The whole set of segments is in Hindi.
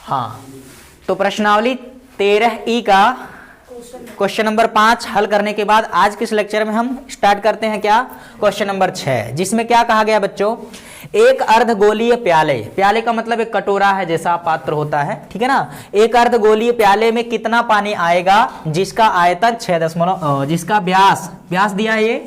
हाँ, तो प्रश्नावली 13E का क्वेश्चन नंबर 5 हल करने के बाद आज के इस लेक्चर में हम स्टार्ट करते हैं क्या, क्वेश्चन नंबर 6, जिसमें क्या कहा गया बच्चों, एक अर्धगोलीय प्याले, प्याले का मतलब एक कटोरा है जैसा पात्र होता है, ठीक है ना। एक अर्धगोलीय प्याले में कितना पानी आएगा जिसका आयतन 6 जिसका व्यास दिया है ये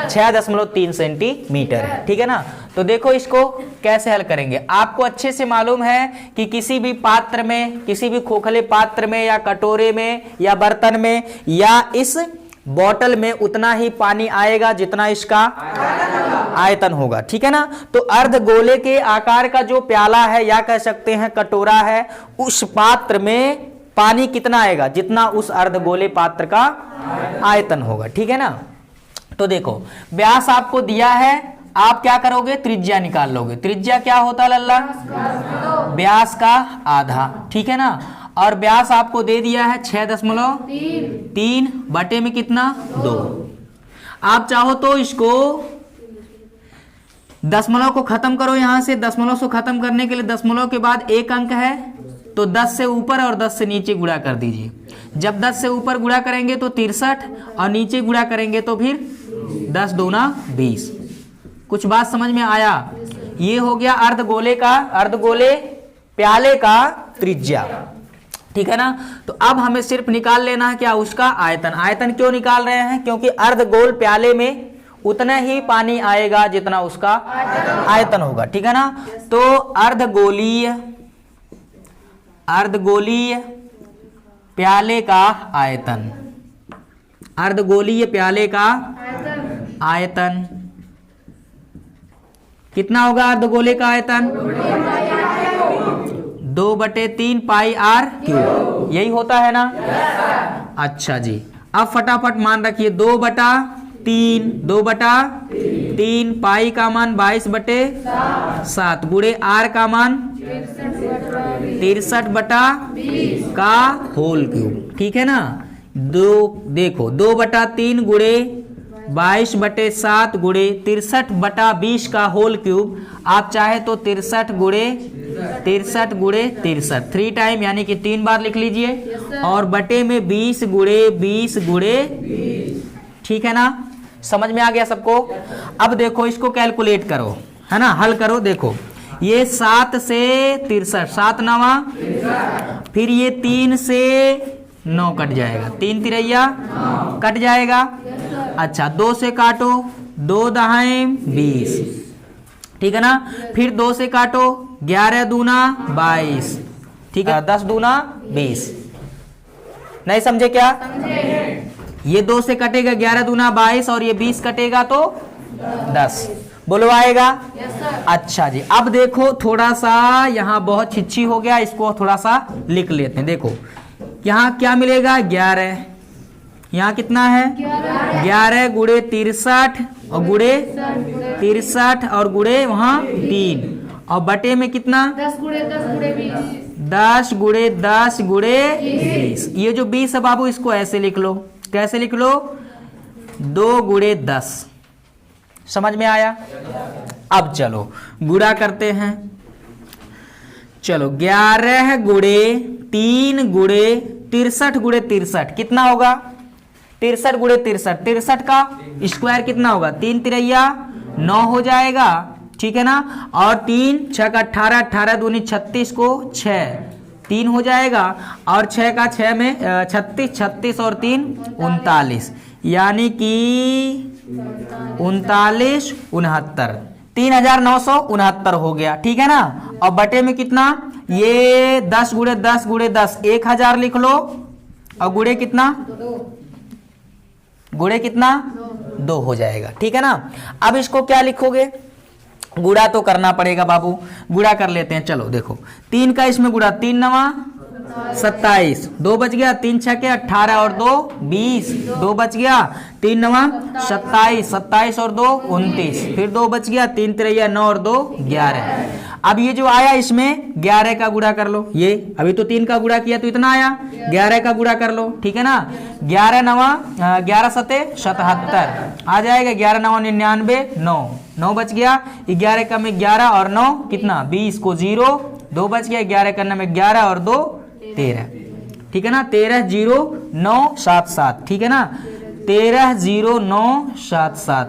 6.3 सेंटीमीटर है, ठीक है ना। तो देखो इसको कैसे हल करेंगे। आपको अच्छे से मालूम है कि किसी भी पात्र में, किसी भी खोखले पात्र में या कटोरे में या बर्तन में या इस बॉटल में उतना ही पानी आएगा जितना इसका आयतन होगा, ठीक है ना। तो अर्धगोले के आकार का जो प्याला है या कह सकते हैं कटोरा है, उस पात्र में पानी कितना आएगा जितना उस अर्धगोले पात्र का आयतन होगा, ठीक है ना। तो देखो व्यास आपको दिया है, आप क्या करोगे, त्रिज्या निकाल लोगे। त्रिज्या क्या होता है लल्ला, व्यास का आधा, ठीक है ना। और व्यास आपको दे दिया है 6.3 बटे में कितना 2। आप चाहो तो इसको दशमलव को खत्म करो, यहां से दशमलव से खत्म करने के लिए दशमलव के बाद एक अंक है तो 10 से ऊपर और 10 से नीचे गुणा कर दीजिए। जब 10 से ऊपर गुणा करेंगे तो 63 और नीचे गुणा करेंगे तो फिर 10 दूना 20। कुछ बात समझ में आया। ये हो गया अर्धगोले प्याले का त्रिज्या, ठीक है ना। तो अब हमें सिर्फ निकाल लेना है क्या, उसका आयतन। आयतन क्यों निकाल रहे हैं, क्योंकि अर्धगोल प्याले में उतना ही पानी आएगा जितना उसका आयतन होगा, ठीक है ना। तो अर्धगोलीय प्याले का आयतन, अर्धगोलीय प्याले का आयतन कितना होगा, अर्धगोले का आयतन 2/3 पाई r क्यूब, यही होता है ना। अच्छा जी, अब फटाफट मान रखिए 2/3 पाई का मान 22/7 गुणे r का मान 63/20 का होल क्यूब, ठीक है ना। देखो 2/3 गुणे 22/7 गुणे 63/20 का होल क्यूब। आप चाहे तो 63 गुणे 3 टाइम यानी कि 3 बार लिख लीजिए, और बटे में 20 गुणे, ठीक है ना। समझ में आ गया सबको। अब देखो इसको कैलकुलेट करो, है ना, हल करो। देखो ये 7 से 63, 7 9, फिर ये 3 से 9 कट जाएगा, 3 तिरैया कट जाएगा। अच्छा 2 से काटो, 2 दहाई 20, ठीक है ना। फिर 2 से काटो, 11 दूना 22, ठीक है, 10 दूना 20। नहीं समझे क्या, ये 2 से कटेगा 11 दूना 22 और ये 20 कटेगा तो 10, बोलो आएगा। अच्छा जी, अब देखो थोड़ा सा यहाँ बहुत छिच्छी हो गया, इसको थोड़ा सा लिख लेते हैं। देखो यहाँ क्या मिलेगा, 11, यहाँ कितना है 11 गुणे 63 और गुणे 63 और गुणे वहां 3 और बटे में कितना 10 गुणे 10 गुणे 20। ये जो 20 है बाबू इसको ऐसे लिख लो, कैसे लिख लो, 2 गुणे 10। समझ में आया। अब चलो गुणा करते हैं। चलो 11 गुणे 3 गुणे 63 गुणे 63 कितना होगा, 63 गुणे 63 का स्क्वायर कितना होगा, 3 तिरैया 9 हो जाएगा, ठीक है ना। और 3 6 का 18, 18 दूनी 36 को 6 3 हो जाएगा, और 6 का 6 में 36, 36 और 3 39, यानी कि 39 69, 3969 हो गया, ठीक है ना। और बटे में कितना, ये 10 गुणे 10 गुणे 10 1000 लिख लो, और गुणे कितना, गुणे कितना 2 हो जाएगा, ठीक है ना। अब इसको क्या लिखोगे, गुणा तो करना पड़ेगा बाबू, गुणा कर लेते हैं। चलो देखो 3 का इसमें गुणा, 3 9 27, 2 बच गया, 3 6 के 18 और 2 20, 2 बच गया, 3 9 27, 27 और 2 29, फिर 2 बच गया, 3 तिरैया 9 और 2 11। अब ये जो आया इसमें 11 का गुणा कर लो, ये अभी तो 3 का गुणा किया तो इतना आया, 11 का गुणा कर लो, ठीक है ना। 11 9 11 7 77 आ जाएगा, 11 9 99 9 बच गया, 11 का में 11 और 9 कितना 20 को 0 2 बच गया, 11 करने में 11 और 2 13, ठीक है ना। 130977, ठीक है ना, 130977,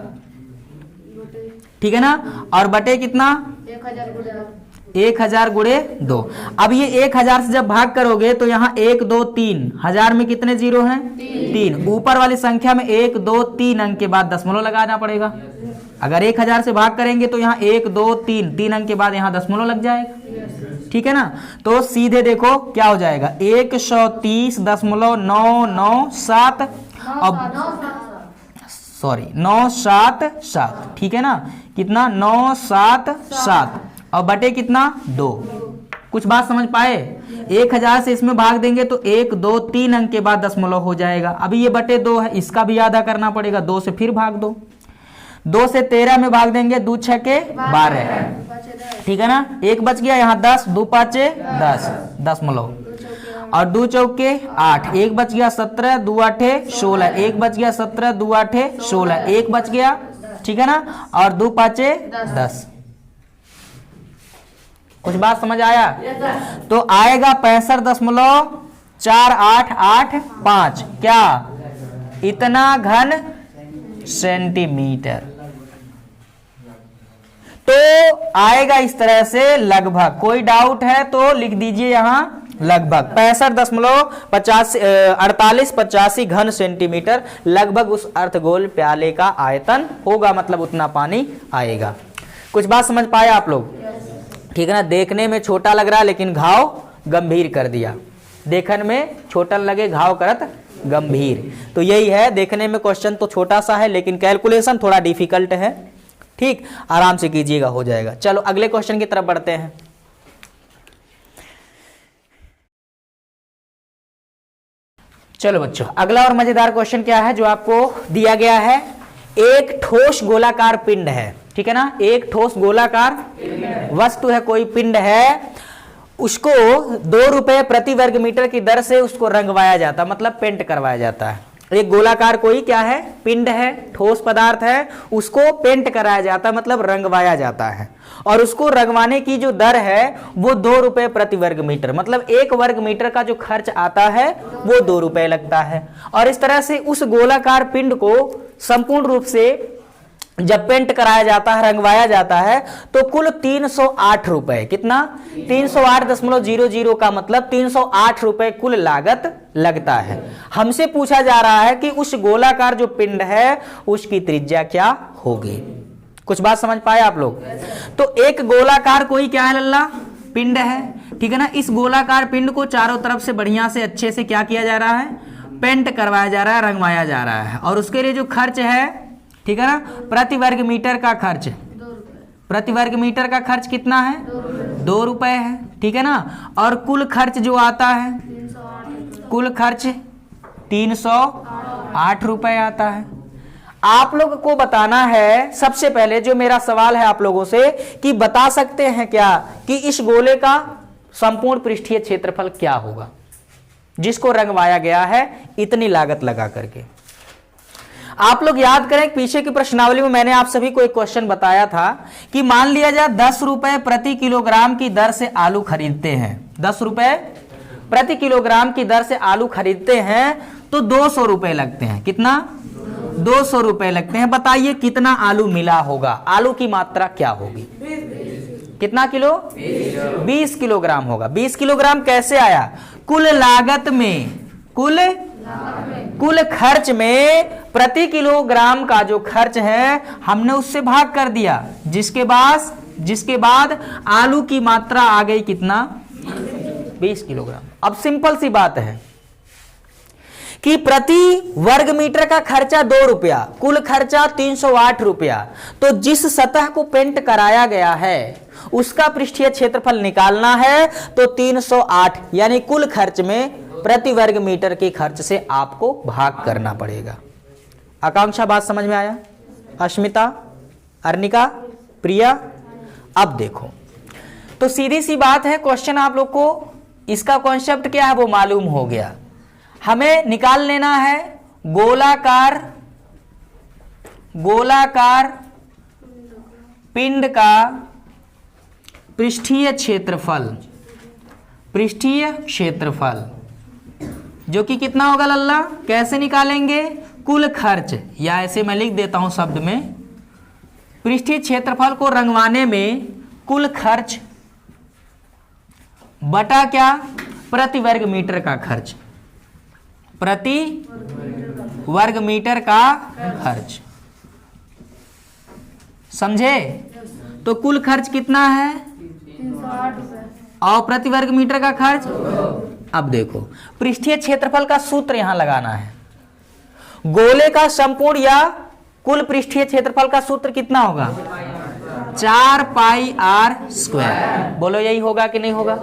ठीक है ना। और बटे कितना 1000 गुणे 2। अब ये 1000 से जब भाग करोगे तो यहाँ 1 2 3, 1000 में कितने जीरो हैं 3, ऊपर वाली संख्या में 1 2 3 अंक के बाद दशमलव लगाना पड़ेगा। अगर 1000 से भाग करेंगे तो यहाँ 1 2 3 अंक के बाद यहाँ दशमलव लग जाएगा, ठीक है ना। तो सीधे देखो क्या हो जाएगा 130.997 अब सॉरी 977, ठीक है ना, कितना 977 और बटे कितना 2। कुछ बात समझ पाए। 1000 से इसमें भाग देंगे तो 1 2 3 अंक के बाद दशमलव हो जाएगा। अभी ये बटे 2 है, इसका भी आधा करना पड़ेगा, 2 से फिर भाग दो, 2 से 13 में भाग देंगे, 2 6 के 12, ठीक है ना। 1 बच गया, यहाँ 10, 2 5 10 दशमलव और 2 चौके 8, 1 बच गया 17, 2 8 16, 1 बच गया 17, 2 8 16, 1 बच गया, ठीक है ना, और 2 5 10। कुछ बात समझ आया। तो आएगा 65.4885, क्या इतना घन सेंटीमीटर। तो आएगा इस तरह से लगभग। कोई डाउट है तो लिख दीजिए यहां लगभग 65.4885 घन सेंटीमीटर लगभग उस अर्धगोल प्याले का आयतन होगा, मतलब उतना पानी आएगा। कुछ बात समझ पाए आप लोग, ठीक है ना। देखने में छोटा लग रहा है लेकिन घाव गंभीर कर दिया। देखने में छोटा लगे घाव करत गंभीर, तो यही है। देखने में क्वेश्चन तो छोटा सा है लेकिन कैलकुलेशन थोड़ा डिफिकल्ट है, ठीक, आराम से कीजिएगा, हो जाएगा। चलो अगले क्वेश्चन की तरफ बढ़ते हैं। चलो बच्चों, अगला और मजेदार क्वेश्चन क्या है जो आपको दिया गया है। एक ठोस गोलाकार पिंड है, ठीक है ना, एक ठोस गोलाकार वस्तु है, कोई पिंड है, उसको 2 रुपए प्रति वर्ग मीटर की दर से उसको रंगवाया जाता, मतलब पेंट करवाया जाता है। एक गोलाकार कोई क्या है पिंड है, ठोस पदार्थ है, उसको पेंट कराया जाता है, मतलब रंगवाया जाता है। और उसको रंगवाने की जो दर है वो 2 रुपए प्रति वर्ग मीटर, मतलब 1 वर्ग मीटर का जो खर्च आता है वो 2 रुपए लगता है। और इस तरह से उस गोलाकार पिंड को संपूर्ण रूप से जब पेंट कराया जाता है, रंगवाया जाता है, तो कुल 308 रुपए, कितना 308.00 का मतलब 308 रुपए कुल लागत लगता है। हमसे पूछा जा रहा है कि उस गोलाकार जो पिंड है उसकी त्रिज्या क्या होगी। कुछ बात समझ पाए आप लोग। तो एक गोलाकार कोई क्या है लल्ला पिंड है, ठीक है ना। इस गोलाकार पिंड को चारों तरफ से बढ़िया से अच्छे से क्या किया जा रहा है, पेंट करवाया जा रहा है, रंगवाया जा रहा है। और उसके लिए जो खर्च है, ठीक है ना, प्रति वर्ग मीटर का खर्च, प्रति वर्ग मीटर का खर्च कितना है 2 रुपए है, ठीक है ना। और कुल खर्च जो आता है, कुल खर्च 308 रुपए आता है। आप लोगों को बताना है, सबसे पहले जो मेरा सवाल है आप लोगों से कि बता सकते हैं क्या कि इस गोले का संपूर्ण पृष्ठीय क्षेत्रफल क्या होगा जिसको रंगवाया गया है इतनी लागत लगा करके। आप लोग याद करें पीछे की प्रश्नावली में मैंने आप सभी को एक क्वेश्चन बताया था कि मान लिया जाए 10 रुपए प्रति किलोग्राम की दर से आलू खरीदते हैं, 10 रुपए प्रति किलोग्राम की दर से आलू खरीदते हैं तो 200 रुपए लगते हैं। कितना 200 रुपए लगते हैं। बताइए कितना आलू मिला होगा, आलू की मात्रा क्या होगी, कितना किलो 20 किलोग्राम होगा। 20 किलोग्राम कैसे आया, कुल लागत में, कुल खर्च में प्रति किलोग्राम का जो खर्च है हमने उससे भाग कर दिया, जिसके बाद आलू की मात्रा आ गई कितना 20 किलोग्राम। अब सिंपल सी बात है कि प्रति वर्ग मीटर का खर्चा 2 रुपया, कुल खर्चा 308 रुपया। तो जिस सतह को पेंट कराया गया है उसका पृष्ठीय क्षेत्रफल निकालना है तो 308 यानी कुल खर्च में प्रति वर्ग मीटर के खर्च से आपको भाग करना पड़ेगा। आकांक्षा बात समझ में आया, अश्मिता, अर्निका, प्रिया। अब देखो तो सीधी सी बात है, क्वेश्चन आप लोग को इसका कॉन्सेप्ट क्या है वो मालूम हो गया। हमें निकाल लेना है गोलाकार पिंड का पृष्ठीय क्षेत्रफल, पृष्ठीय क्षेत्रफल, जो कि कितना होगा लल्ला, कैसे निकालेंगे, कुल खर्च, या ऐसे मैं लिख देता हूं शब्द में, पृष्ठीय क्षेत्रफल को रंगवाने में कुल खर्च बटा क्या, प्रति वर्ग मीटर का खर्च, प्रति वर्ग मीटर का खर्च, समझे। तो कुल खर्च कितना है, 308 रुपए। और प्रति वर्ग मीटर का खर्च। अब देखो पृष्ठीय क्षेत्रफल का सूत्र यहां लगाना है। गोले का संपूर्ण या कुल पृष्ठीय क्षेत्रफल का सूत्र कितना होगा, 4 पाई आर स्क्वायर। बोलो यही होगा कि नहीं होगा।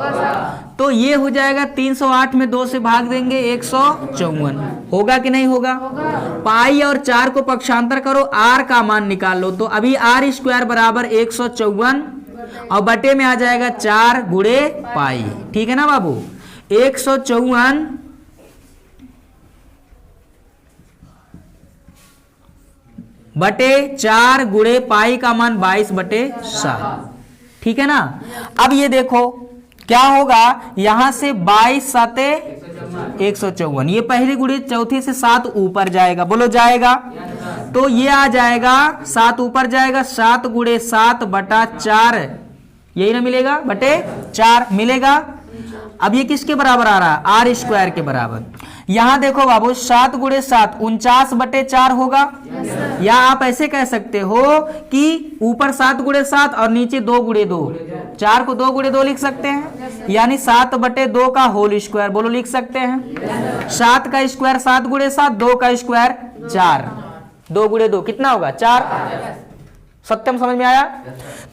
तो ये हो जाएगा 308 में 2 से भाग देंगे 154, होगा कि नहीं होगा। पाई और 4 को पक्षांतर करो, आर का मान निकाल लो। तो अभी आर स्क्वायर बराबर 154 और बटे में आ जाएगा 4 गुणे पाई। ठीक है ना बाबू, 154 बटे 4 गुणे पाई का मान 22/7। ठीक है ना। अब ये देखो क्या होगा, यहां से 22 साते 154, ये पहली गुणे चौथी से 7 ऊपर जाएगा, बोलो जाएगा। तो ये आ जाएगा 7 ऊपर जाएगा, 7 गुणे 7 बटा 4, यही ना मिलेगा, बटे 4 मिलेगा। अब ये किसके बराबर आ रहा है, आर स्क्वायर के बराबर। यहां देखो बाबू 7 गुणे 7 49/4 होगा। या आप ऐसे कह सकते हो कि ऊपर 7 गुणे 7 और नीचे 2 गुणे 2, 4 को 2 गुणे 2 लिख सकते हैं, यानी 7/2 का होल स्क्वायर, बोलो लिख सकते हैं। 7 का स्क्वायर 7 गुणे 7, 2 का स्क्वायर 4, 2 गुणे 2 कितना होगा 4। सत्यम समझ में आया।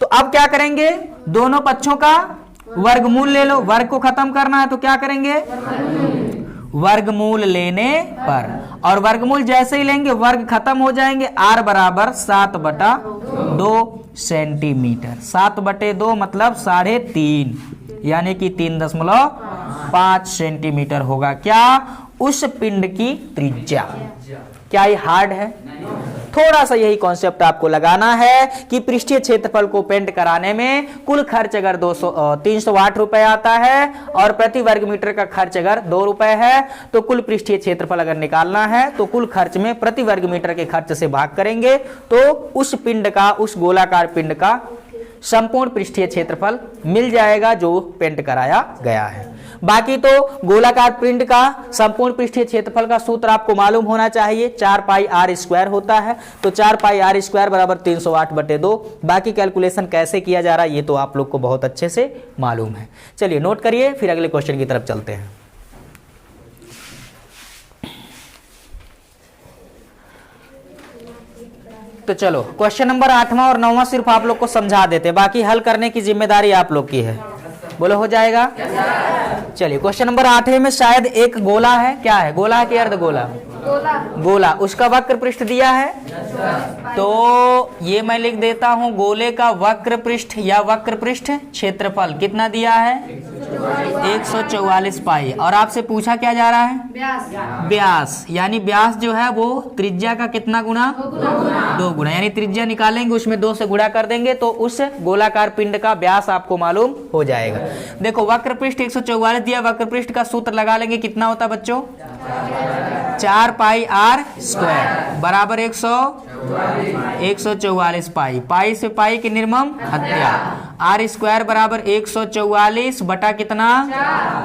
तो अब क्या करेंगे, दोनों पक्षों का वर्गमूल ले लो। वर्ग को खत्म करना है तो क्या करेंगे, वर्गमूल लेने पर, और वर्गमूल जैसे ही लेंगे वर्ग खत्म हो जाएंगे। r बराबर 7/2 सेंटीमीटर, 7/2 मतलब 3.5, यानी कि 3.5 सेंटीमीटर होगा क्या, उस पिंड की त्रिज्या। क्या ये हार्ड है, थोड़ा सा यही कॉन्सेप्ट आपको लगाना है कि पृष्ठीय क्षेत्रफल को पेंट कराने में कुल खर्च अगर 308 रुपए आता है और प्रति वर्ग मीटर का खर्च अगर 2 रुपए है, तो कुल पृष्ठीय क्षेत्रफल अगर निकालना है तो कुल खर्च में प्रति वर्ग मीटर के खर्च से भाग करेंगे, तो उस पिंड का, उस गोलाकार पिंड का संपूर्ण पृष्ठीय क्षेत्रफल मिल जाएगा जो पेंट कराया गया है। बाकी तो गोलाकार पिंड का संपूर्ण पृष्ठीय क्षेत्रफल का सूत्र आपको मालूम होना चाहिए, 4 पाई आर स्क्वायर होता है। तो 4 पाई आर स्क्वायर बराबर 308/2। बाकी कैलकुलेशन कैसे किया जा रहा है ये तो आप लोग को बहुत अच्छे से मालूम है। चलिए नोट करिए, फिर अगले क्वेश्चन की तरफ चलते हैं। तो चलो क्वेश्चन नंबर 8वां और 9वां सिर्फ आप लोग को समझा देते, बाकी हल करने की जिम्मेदारी आप लोग की है। बोलो हो जाएगा। चलिए क्वेश्चन नंबर 8 में शायद एक गोला है, क्या है, गोला है कि अर्ध गोला, गोला, उसका वक्र पृष्ठ दिया है। तो ये मैं लिख देता हूं, गोले का वक्र पृष्ठ या वक्र पृष्ठ क्षेत्रफल कितना दिया है, 144 पाई। और आपसे पूछा क्या जा रहा है, व्यास, यानी व्यास जो है वो त्रिज्या का कितना गुना, 2 गुना, यानी त्रिज्या निकालेंगे उसमें 2 से गुणा कर देंगे तो उस गोलाकार पिंड का व्यास आपको मालूम हो जाएगा। देखो वक्र पृष्ठ 144 दिया, वक्र पृष्ठ का सूत्र लगा लेंगे, कितना होता है बच्चों, 4 पाई आर स्क्वायर बराबर 144 पाई, पाई से पाई की निर्मम हत्या, आर स्क्वायर बराबर 144 बटा कितना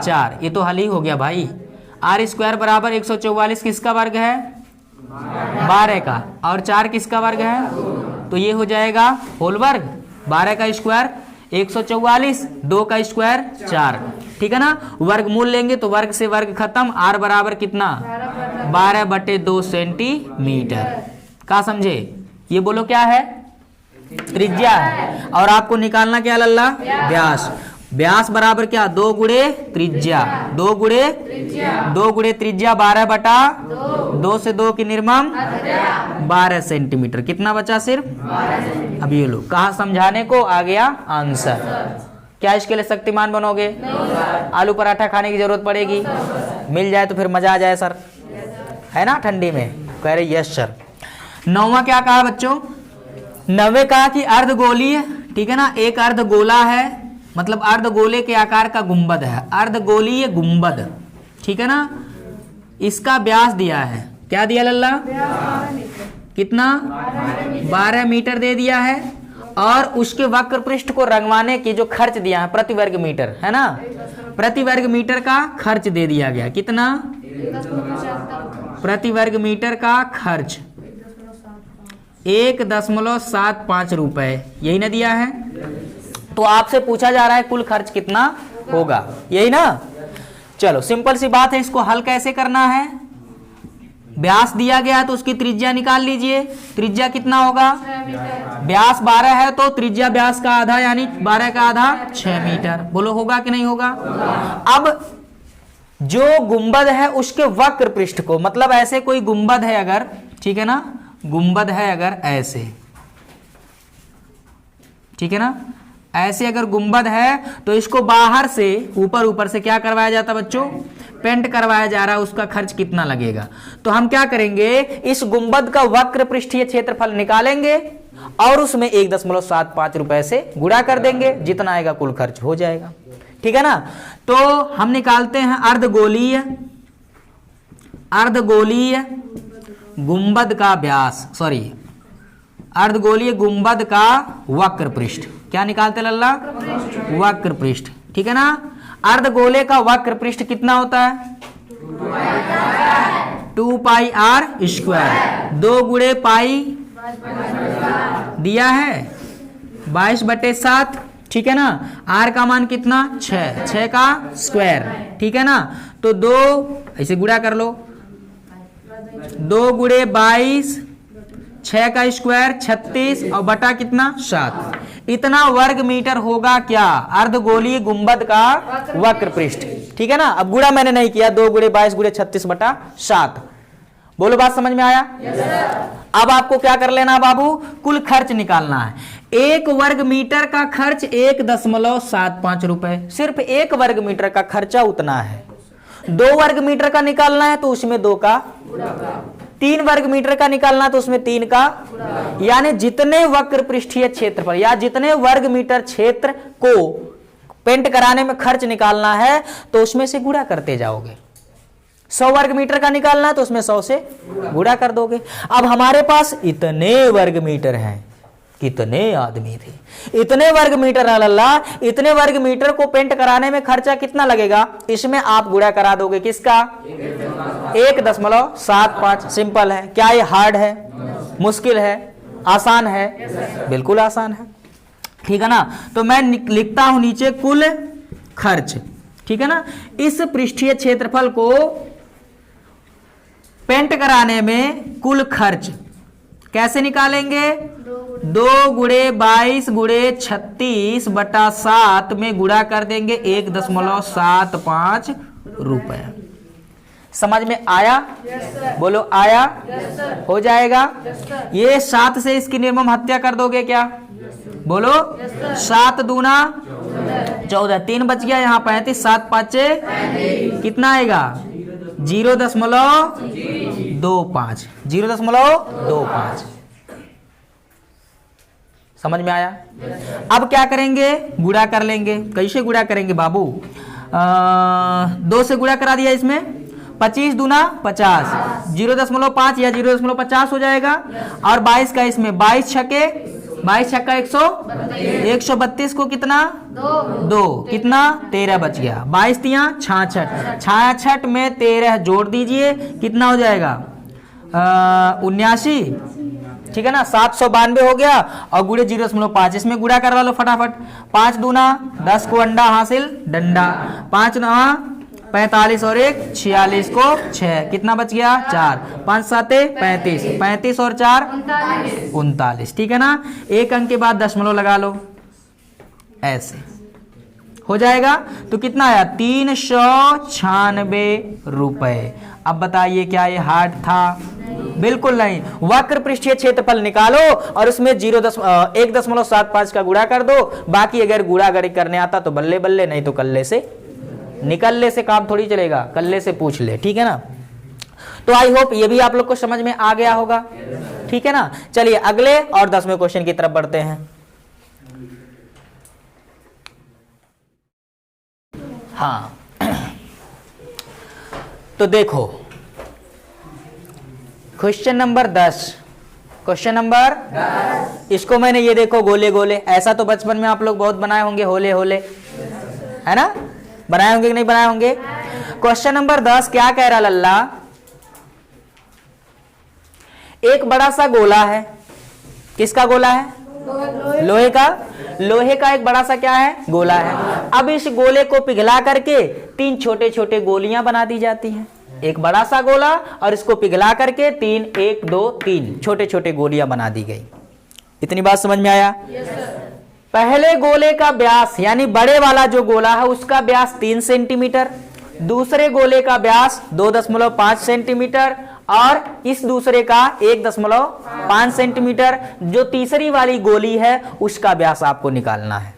4, ये तो हल ही हो गया भाई। आर स्क्वायर बराबर 144 किसका वर्ग है, 12 का, और 4 किसका वर्ग है, तो ये हो जाएगा होल वर्ग, 12 का स्क्वायर 144, 2 का स्क्वायर 4। ठीक है ना। वर्गमूल लेंगे तो वर्ग से वर्ग खत्म, आर बराबर कितना 12/2 सेंटीमीटर का, समझे। ये बोलो क्या है, त्रिज्या है। और आपको निकालना क्या लल्ला, व्यास। व्यास बराबर क्या, 2 गुणे त्रिज्या, 2 गुणे त्रिज्या 12/2 से 2 की निर्मम 12 सेंटीमीटर। कितना बचा सिर्फ, अब ये लो कहा समझाने को, आ गया आंसर। क्या इसके लिए शक्तिमान बनोगे, आलू पराठा खाने की जरूरत पड़ेगी, मिल जाए तो फिर मजा आ जाए सर, है ना, ठंडी में। कह रहे यस सर। 9वां क्या कहा बच्चों, 9वें कहा कि अर्धगोलीय, ठीक है ना, एक अर्धगोला है मतलब अर्धगोले के आकार का गुंबद है, अर्धगोलीय गुंबद, ठीक है ना। इसका व्यास दिया है, क्या दिया लल्ला? कितना? 12 मीटर दे दिया है। और उसके वक्र पृष्ठ को रंगवाने की जो खर्च दिया है प्रति वर्ग मीटर, है ना, प्रति वर्ग मीटर का खर्च दे दिया गया। कितना? प्रति वर्ग मीटर का खर्च 1.75 रुपए, यही ना दिया है। तो आपसे पूछा जा रहा है कुल खर्च कितना होगा, यही ना। चलो सिंपल सी बात है, इसको हल कैसे करना है? व्यास दिया गया है तो उसकी त्रिज्या निकाल लीजिए। त्रिज्या कितना होगा? व्यास 12 है तो त्रिज्या व्यास का आधा यानी 12 का आधा 6 मीटर। बोलो होगा कि नहीं होगा? अब जो गुंबद है उसके वक्र पृष्ठ को, मतलब ऐसे कोई गुंबद है अगर, ठीक है ना, गुंबद है अगर ऐसे, ठीक है ना, ऐसे अगर गुंबद है तो इसको बाहर से ऊपर से क्या करवाया जाता बच्चों? पेंट करवाया जा रहा है। उसका खर्च कितना लगेगा? तो हम क्या करेंगे, इस गुंबद का वक्र पृष्ठीय क्षेत्रफल निकालेंगे और उसमें 1.75 रुपए से गुणा कर देंगे, जितना आएगा कुल खर्च हो जाएगा, ठीक है ना। तो हम निकालते हैं अर्धगोलीय गुंबद का व्यास, सॉरी अर्धगोलीय गुंबद का वक्र पृष्ठ। क्या निकालते लल्ला? वक्र पृष्ठ, ठीक है ना। अर्धगोले का वक्र पृष्ठ कितना होता है? 2 पाई आर स्क्वायर, 2 गुणे पाई दिया है 22/7, ठीक है ना। आर का मान कितना? 6 का स्क्वायर, ठीक है ना। तो 2 ऐसे गुणा कर लो, 2 गुणे 22, 6 का स्क्वायर 36 और बटा कितना? 7। इतना वर्ग मीटर होगा क्या? अर्धगोलीय गुंबद का वक्र पृष्ठ, ठीक है ना। अब गुणा मैंने नहीं किया, 2 गुणे 22 गुणे 36/7। बोलो बात समझ में आया? अब आपको क्या कर लेना बाबू? कुल खर्च निकालना है। 1 वर्ग मीटर का खर्च 1.75 रुपए, सिर्फ 1 वर्ग मीटर का खर्चा उतना है। 2 वर्ग मीटर का निकालना है तो उसमें 2 का, 3 वर्ग मीटर का निकालना तो उसमें 3 का, यानी जितने वक्र पृष्ठीय क्षेत्रफल या जितने वर्ग मीटर क्षेत्र को पेंट कराने में खर्च निकालना है तो उसमें से गुणा करते जाओगे। 100 वर्ग मीटर का निकालना है तो उसमें 100 से गुणा कर दोगे। अब हमारे पास इतने वर्ग मीटर हैं, कितने आदमी थे, इतने वर्ग मीटर अल्लाह, इतने वर्ग मीटर को पेंट कराने में खर्चा कितना लगेगा? इसमें आप गुणा करा दोगे किसका? 1.75। सिंपल है। क्या ये हार्ड है, मुश्किल है, आसान है? बिल्कुल आसान है, ठीक है ना। तो मैं लिखता हूं नीचे कुल खर्च, ठीक है ना। इस पृष्ठीय क्षेत्रफल को पेंट कराने में कुल खर्च कैसे निकालेंगे? 2 गुणे 22 गुणे 36/7 में गुणा कर देंगे 1.75 रुपए। समझ में आया? बोलो आया? हो जाएगा। ये 7 से इसकी निर्मम हत्या कर दोगे क्या? बोलो 7 दूना 14, 3 बच गया, यहाँ 35, 7 पाँचे कितना आएगा? 0.25, 0.25। समझ में आया? अब क्या करेंगे? गुणा कर लेंगे। कैसे गुणा करेंगे बाबू? 2 से गुणा करा दिया, इसमें 25 दूना 50, 0.5 या 0.50 हो जाएगा। और 22 का इसमें 22 छक्के 132 को कितना? 2 कितना? 13 बच गया। 22 तिया 66 में 13 जोड़ दीजिए, कितना हो जाएगा? 79, ठीक है ना। 792 हो गया और गुणे 0.5, इसमें गुणा करवा लो फटाफट। 5 दूना 10 को अंडा हासिल डंडा, 5 9 45 और 1 46 को 6, कितना बच गया? 4, 5 7 35, 35 और 4 39, ठीक है ना। एक अंक के बाद दशमलव लगा लो, ऐसे हो जाएगा। तो कितना आया? 396 रुपए। अब बताइए क्या ये हार्ड था? बिल्कुल नहीं। वक्र पृष्ठीय क्षेत्रफल निकालो और उसमें 1.75 का गुणा कर दो। बाकी अगर गुणा गड़ी करने आता तो बल्ले बल्ले, नहीं तो कल्ले से, निकलने से काम थोड़ी चलेगा, कल्ले से पूछ ले, ठीक है ना। तो आई होप ये भी आप लोग को समझ में आ गया होगा, ठीक है ना। चलिए अगले और 10वें क्वेश्चन की तरफ बढ़ते हैं। हाँ तो देखो क्वेश्चन नंबर 10, क्वेश्चन नंबर 10, इसको मैंने ये देखो गोले गोले, ऐसा तो बचपन में आप लोग बहुत बनाए होंगे, होले होले, है ना, बनाए होंगे कि नहीं बनाए होंगे। क्वेश्चन नंबर 10 क्या कह रहा लल्ला, एक बड़ा सा गोला है, किसका गोला है, लोहे का, लोहे का एक बड़ा सा क्या है, गोला है। अब इस गोले को पिघला करके 3 छोटे छोटे गोलियां बना दी जाती हैं, एक बड़ा सा गोला और इसको पिघला करके 3 1 2 3 छोटे छोटे गोलियां बना दी गई। इतनी बात समझ में आया? पहले गोले का व्यास यानी बड़े वाला जो गोला है उसका व्यास 3 सेंटीमीटर, दूसरे गोले का व्यास 2.5 सेंटीमीटर और इस दूसरे का 1.5 सेंटीमीटर। जो तीसरी वाली गोली है उसका व्यास आपको निकालना है।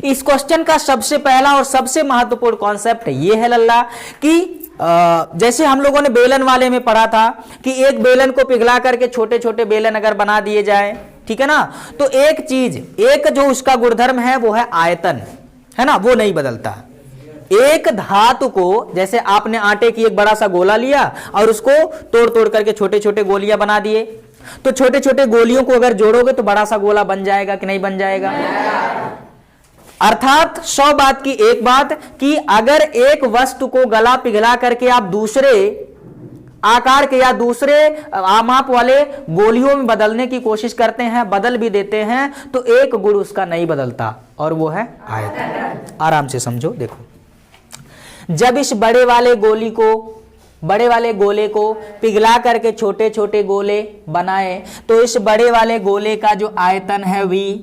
इस क्वेश्चन का सबसे पहला और सबसे महत्वपूर्ण कॉन्सेप्ट यह है लल्ला कि जैसे हम लोगों ने बेलन वाले में पढ़ा था कि एक बेलन को पिघला करके छोटे छोटे बेलन अगर बना दिए जाए, ठीक है ना, तो एक चीज, एक जो उसका गुणधर्म है वो है आयतन, है ना, वो नहीं बदलता। एक धातु को, जैसे आपने आटे की एक बड़ा सा गोला लिया और उसको तोड़ तोड़ करके छोटे छोटे गोलियां बना दिए, तो छोटे छोटे गोलियों को अगर जोड़ोगे तो बड़ा सा गोला बन जाएगा कि नहीं बन जाएगा। अर्थात 100 बात की एक बात कि अगर एक वस्तु को गला पिघला करके आप दूसरे आकार के या दूसरे माप वाले गोलियों में बदलने की कोशिश करते हैं, बदल भी देते हैं, तो एक गुण उसका नहीं बदलता और वो है आयतन। आराम से समझो, देखो जब इस बड़े वाले गोले को पिघला करके छोटे छोटे गोले बनाए तो इस बड़े वाले गोले का जो आयतन है V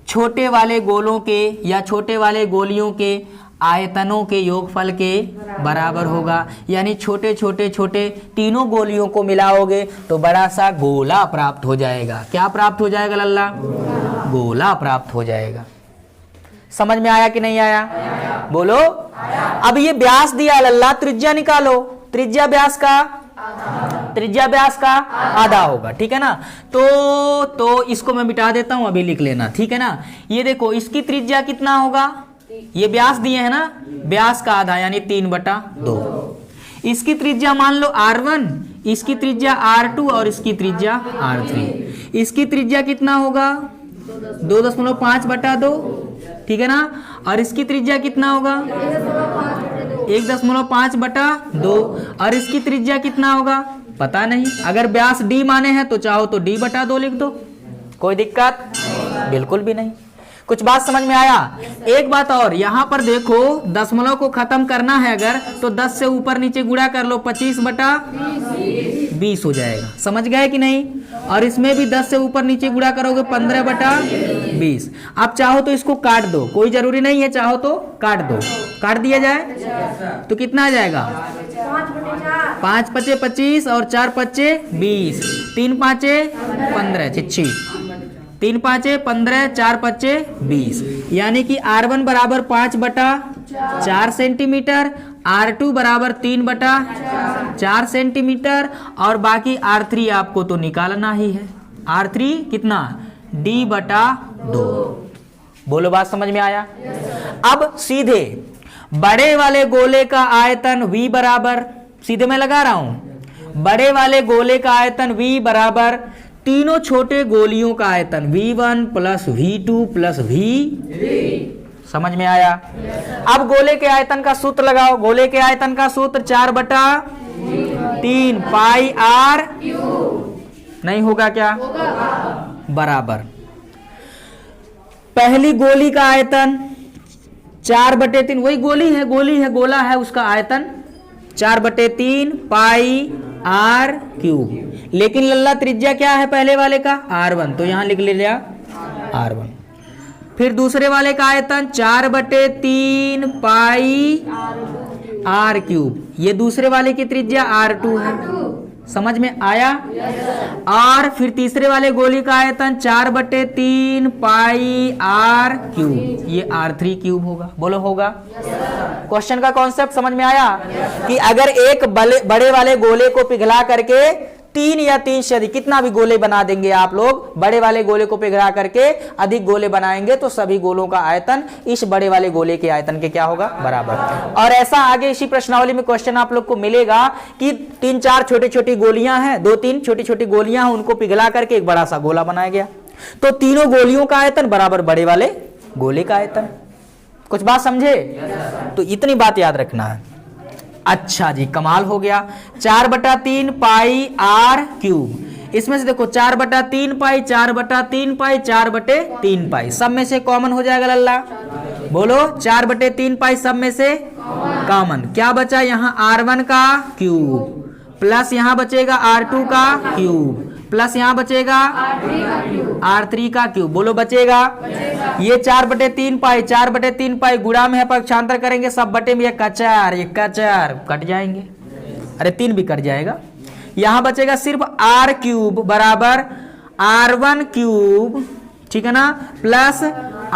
छोटे वाले गोलों के या छोटे वाले गोलियों के आयतनों के योगफल के बराबर होगा। यानी छोटे छोटे छोटे तीनों गोलियों को मिलाओगे तो बड़ा सा गोला प्राप्त हो जाएगा। क्या प्राप्त हो जाएगा लल्ला? गोला प्राप्त हो जाएगा। समझ में आया कि नहीं आया? बोलो। अब ये व्यास दिया लल्ला, त्रिज्या निकालो। त्रिज्या व्यास का आधा होगा, ठीक है ना। तो इसको मैं मिटा देता हूं, अभी लिख लेना, ठीक है ना। ये देखो इसकी त्रिज्या कितना होगा, ये व्यास दिए है ना, व्यास का आधा यानी 3/2। इसकी त्रिज्या मान लो R1, इसकी त्रिज्या R2 और इसकी त्रिज्या R3। इसकी त्रिज्या कितना होगा 2.5/2, ठीक है ना। और इसकी त्रिज्या कितना होगा 1.5/2 और इसकी त्रिज्या कितना होगा पता नहीं। अगर व्यास D माने हैं तो चाहो तो D/2 लिख दो, कोई दिक्कत बिल्कुल भी नहीं। कुछ बात समझ में आया? एक बात और, यहां पर देखो दशमलव को खत्म करना है अगर तो 10 से ऊपर नीचे गुणा कर लो, 25/20 हो जाएगा। समझ गए कि नहीं? और इसमें भी 10 से ऊपर नीचे गुणा करोगे 15/20। आप चाहो तो इसको काट दो, कोई जरूरी नहीं है, चाहो तो काट दो। काट दिया जाए तो कितना आ जाएगा 5 × 5 = 25 और 4 × 5 = 20, 3 × 5 = 15, छिच्छी 3 × 5 = 15, 4 × 5 = 20। यानी कि R1 बराबर 5/4 सेंटीमीटर, R2 बराबर 3/4 सेंटीमीटर और बाकी R3 आपको तो निकालना ही है। R3 कितना D/2। बोलो, बात समझ में आया? अब सीधे बड़े वाले गोले का आयतन V बराबर, सीधे मैं लगा रहा हूं, बड़े वाले गोले का आयतन V बराबर तीनों छोटे गोलियों का आयतन V1 + V2 + V3। समझ में आया? अब गोले के आयतन का सूत्र लगाओ। गोले के आयतन का सूत्र 4/3 πr नहीं होगा क्या? बराबर पहली गोली का आयतन 4/3, वही गोली है, गोला है, उसका आयतन 4/3 πr³। लेकिन लल्ला त्रिज्या क्या है पहले वाले का? R1, तो यहां लिख लिया R1। फिर दूसरे वाले का आयतन 4/3 πr³। ये दूसरे वाले की त्रिज्या R2 है। समझ में आया? और फिर तीसरे वाले गोली का आयतन 4/3 πr³, ये R3³ होगा। बोलो, होगा? क्वेश्चन का कॉन्सेप्ट समझ में आया कि अगर एक बड़े वाले गोले को पिघला करके 3 या 3 से अधिक कितना भी गोले बना देंगे आप लोग, बड़े वाले गोले को पिघला करके अधिक गोले बनाएंगे तो सभी गोलों का आयतन इस बड़े वाले गोले के आयतन के क्या होगा, बराबर। और ऐसा आगे इसी प्रश्नावली में क्वेश्चन आप लोग को मिलेगा कि 3-4 छोटी छोटी गोलियां हैं, 2-3 छोटी छोटी गोलियां हैं, उनको पिघला करके एक बड़ा सा गोला बनाया गया, तो तीनों गोलियों का आयतन बराबर बड़े वाले गोले का आयतन। कुछ बात समझे? तो इतनी बात याद रखना है। अच्छा जी, कमाल हो गया। 4/3 पाई आर क्यूब, इसमें से देखो 4/3 पाई, 4/3 पाई, 4/3 पाई, सब में से कॉमन हो जाएगा लल्ला, बोलो 4/3 पाई सब में से कॉमन। क्या बचा यहाँ, R1 का क्यूब प्लस यहाँ बचेगा R2 का क्यूब प्लस यहाँ बचेगा R3 का क्यूब, बोलो बचेगा। ये 4/3 पाई, 4/3 पाई गुणा में है, पक्षांतर करेंगे सब बटे में, ये कचार कट जाएंगे, अरे 3 भी कट जाएगा। यहां बचेगा सिर्फ R क्यूब बराबर R1 क्यूब, ठीक है ना, plus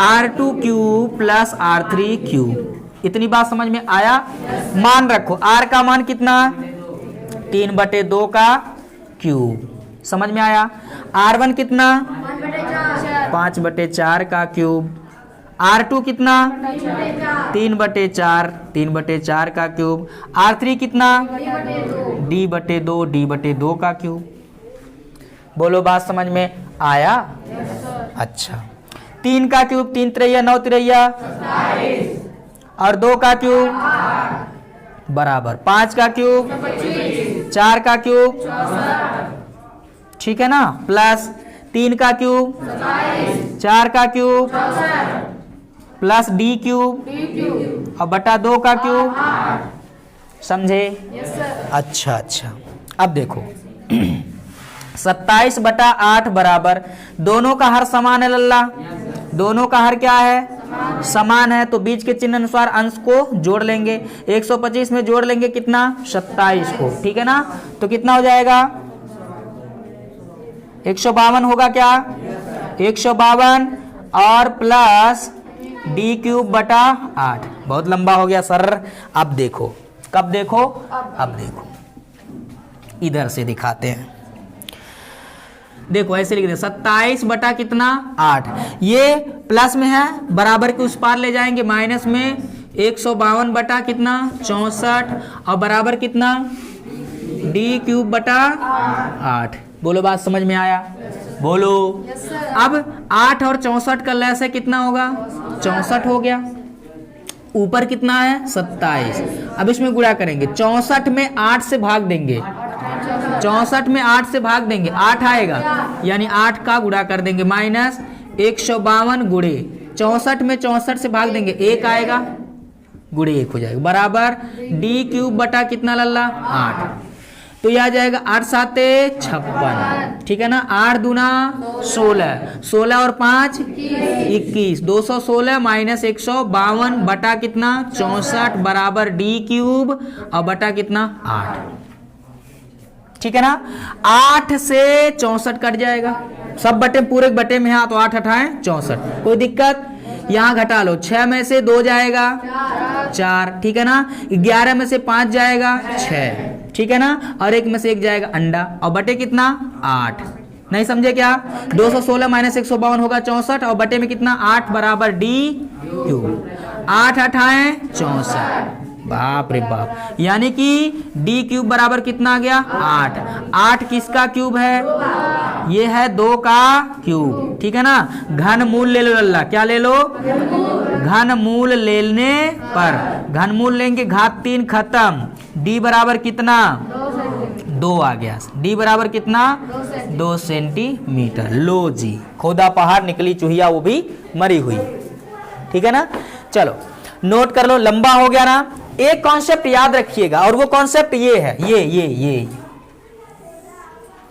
R2 cube plus R3 cube. इतनी बात समझ में आया? मान रखो R का मान कितना, 3/2 का क्यूब, समझ में आया। R1 कितना, 5/4 का क्यूब, R2 कितना, 3/4 का क्यूब, R3 कितना, D/2 का क्यूब। बोलो बात समझ में आया? अच्छा, 3 का क्यूब 3 3 9 3 और 2 का क्यूब बराबर 5 का क्यूब 4 का क्यूब, ठीक है ना, प्लस 3 का क्यूब 4 का क्यूब प्लस D क्यूब और बटा 2 का क्यूब, समझे? अच्छा, अब देखो 27/8 बराबर, दोनों का हर समान है लल्ला, दोनों का हर क्या है, समान है, तो बीच के चिन्ह अनुसार अंश को जोड़ लेंगे। 125 में जोड़ लेंगे कितना, 27 को, ठीक है ना, तो कितना हो जाएगा, 152 होगा क्या, 152 और प्लस D क्यूब बटा 8। बहुत लंबा हो गया सर। अब देखो, कब देखो, अब देखो, इधर से दिखाते हैं। देखो ऐसे लिख दे, 27 बटा कितना, 8, ये प्लस में है, बराबर के उस पार ले जाएंगे, माइनस में 152 बटा कितना, 64 और बराबर कितना, D क्यूब बटा 8। बोलो बात समझ में आया? बोलो। अब 8 और 64 का लय से कितना होगा, 64 हो गया, ऊपर कितना है, 27। अब इसमें गुणा करेंगे, 64 में 8 से भाग देंगे, 64 में 8 से भाग देंगे, 8 आएगा, यानी 8 का गुणा कर देंगे, माइनस 152 गुणे 64 में 64 से भाग देंगे, 1 आएगा, गुणे 1 हो जाएगा, बराबर D क्यूब बटा कितना लल्ला, 8। तो यह आ जाएगा 8 7 56, ठीक है ना, 8 दूना 16, 16 और 5 21, 216 माइनस 152 बटा कितना, 64 बराबर D क्यूब और बटा कितना, 8, ठीक है ना। 8 से 64 कट जाएगा, सब बटे पूरे बटे में है, तो 8 8 64, कोई दिक्कत? यहाँ घटा लो, 6 में से 2 जाएगा 4, ठीक है ना, 11 में से 5 जाएगा 6, ठीक है ना, और 1 में से 1 जाएगा अंडा, और बटे कितना, 8। नहीं समझे क्या? 216 माइनस 152 होगा 64 और बटे में कितना, 8 बराबर D क्यूब, 8 8 64, बाप रे बाप, यानी कि D क्यूब बराबर कितना आ गया, 8। 8 किसका क्यूब है, ये है 2 का क्यूब, ठीक है ना। घन मूल ले लो लल्ला, क्या ले लो, घन मूल लेने पर, घन मूल लेंगे, घात 3 खत्म, D बराबर कितना, 2 आ गया, D बराबर कितना, 2 सेंटीमीटर। लो जी, खोदा पहाड़ निकली चूहिया वो भी मरी हुई, ठीक है ना। चलो नोट कर लो, लंबा हो गया ना। एक कॉन्सेप्ट याद रखिएगा, और वो कॉन्सेप्ट ये है, ये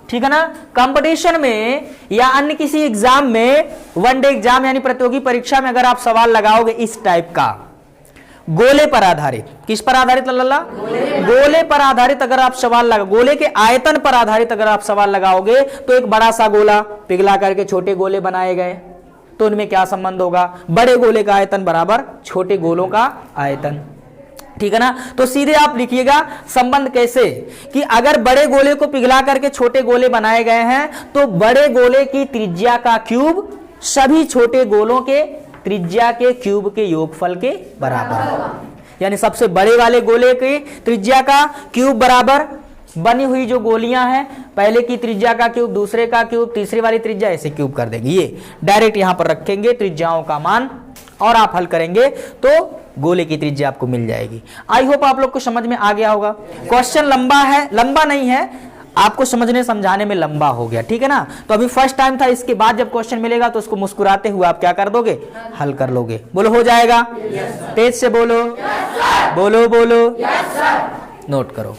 ठीक है ना। कंपटीशन में या अन्य किसी एग्जाम में, वन डे एग्जाम यानी प्रतियोगी परीक्षा में अगर आप सवाल लगाओगे इस टाइप का, गोले पर आधारित, किस पर आधारित लल्ला, गोले पर आधारित अगर आप सवाल लगा, गोले के आयतन पर आधारित अगर आप सवाल लगाओगे, तो एक बड़ा सा गोला पिघला करके छोटे गोले बनाए गए, तो उनमें क्या संबंध होगा, बड़े गोले का आयतन बराबर छोटे गोलों का आयतन, ठीक है ना। तो सीधे आप लिखिएगा संबंध कैसे कि अगर बड़े गोले को पिघला करके छोटे गोले बनाए गए हैं तो बड़े गोले की त्रिज्या का क्यूब सभी छोटे गोलों के त्रिज्या के क्यूब के योगफल के बराबर, यानी सबसे बड़े वाले गोले की त्रिज्या का क्यूब बराबर बनी हुई जो गोलियां हैं पहले की त्रिज्या का क्यूब, दूसरे का क्यूब, तीसरी वाली त्रिज्या, ऐसे क्यूब कर देंगे। ये डायरेक्ट यहां पर रखेंगे त्रिज्याओं का मान और आप हल करेंगे तो गोले की त्रिज्या आपको मिल जाएगी। आई होप आप लोग को समझ में आ गया होगा। क्वेश्चन लंबा है, लंबा नहीं है, आपको समझने समझाने में लंबा हो गया, ठीक है ना। तो अभी फर्स्ट टाइम था, इसके बाद जब क्वेश्चन मिलेगा तो उसको मुस्कुराते हुए आप क्या कर दोगे, हल कर लोगे। बोलो हो जाएगा? तेज से बोलो, बोलो बोलो, नोट करो।